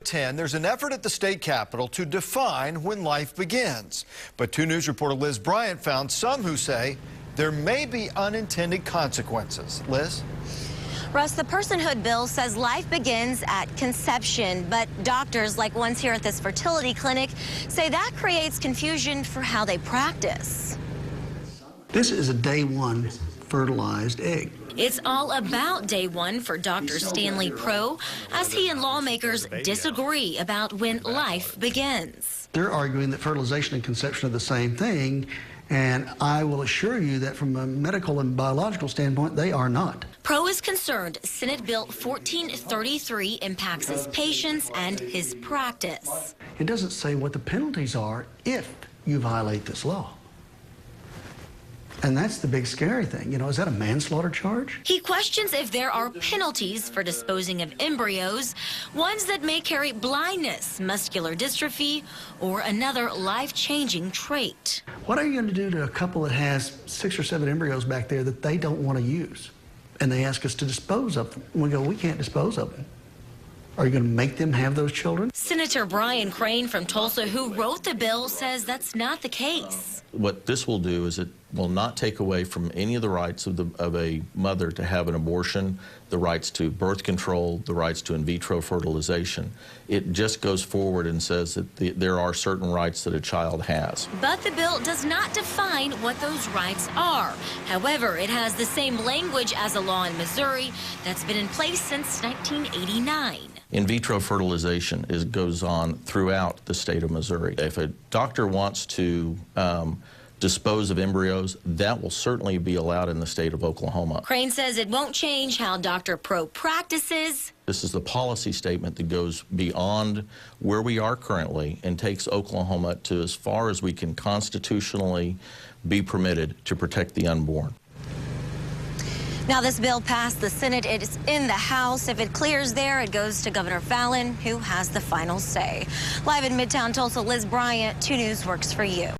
10, there's an effort at the state capitol to define when life begins. But 2 News reporter Liz Bryant found some who say there may be unintended consequences. Liz? Russ, the personhood bill says life begins at conception, but doctors, like ones here at this fertility clinic, say that creates confusion for how they practice. This is a day 1 fertilized egg. It's all about day 1 for Dr. Stanley Pro, as he and lawmakers disagree about when life begins. They're arguing that fertilization and conception are the same thing, and I will assure you that from a medical and biological standpoint, they are not. Pro is concerned Senate Bill 1433 impacts his patients and his practice. It doesn't say what the penalties are if you violate this law. And that's the big scary thing. You know, is that a manslaughter charge? He questions if there are penalties for disposing of embryos, ones that may carry blindness, muscular dystrophy, or another life-changing trait. What are you going to do to a couple that has 6 or 7 embryos back there that they don't want to use? And they ask us to dispose of them. And we go, we can't dispose of them. Are you going to make them have those children? Senator Brian Crane from Tulsa, who wrote the bill, says that's not the case. What this will do is it will not take away from any of the rights of a mother to have an abortion, the rights to birth control, the rights to in vitro fertilization. It just goes forward and says that there are certain rights that a child has. But the bill does not define what those rights are. However, it has the same language as a law in Missouri that's been in place since 1989. In vitro fertilization goes on throughout the state of Missouri. If a doctor wants to dispose of embryos, that will certainly be allowed in the state of Oklahoma. Crane says it won't change how Dr. Pro practices. This is the policy statement that goes beyond where we are currently and takes Oklahoma to as far as we can constitutionally be permitted to protect the unborn. Now, this bill passed the Senate. It is in the House. If it clears there, it goes to Governor Fallin, who has the final say. Live in Midtown Tulsa, Liz Bryant, 2 News works for you.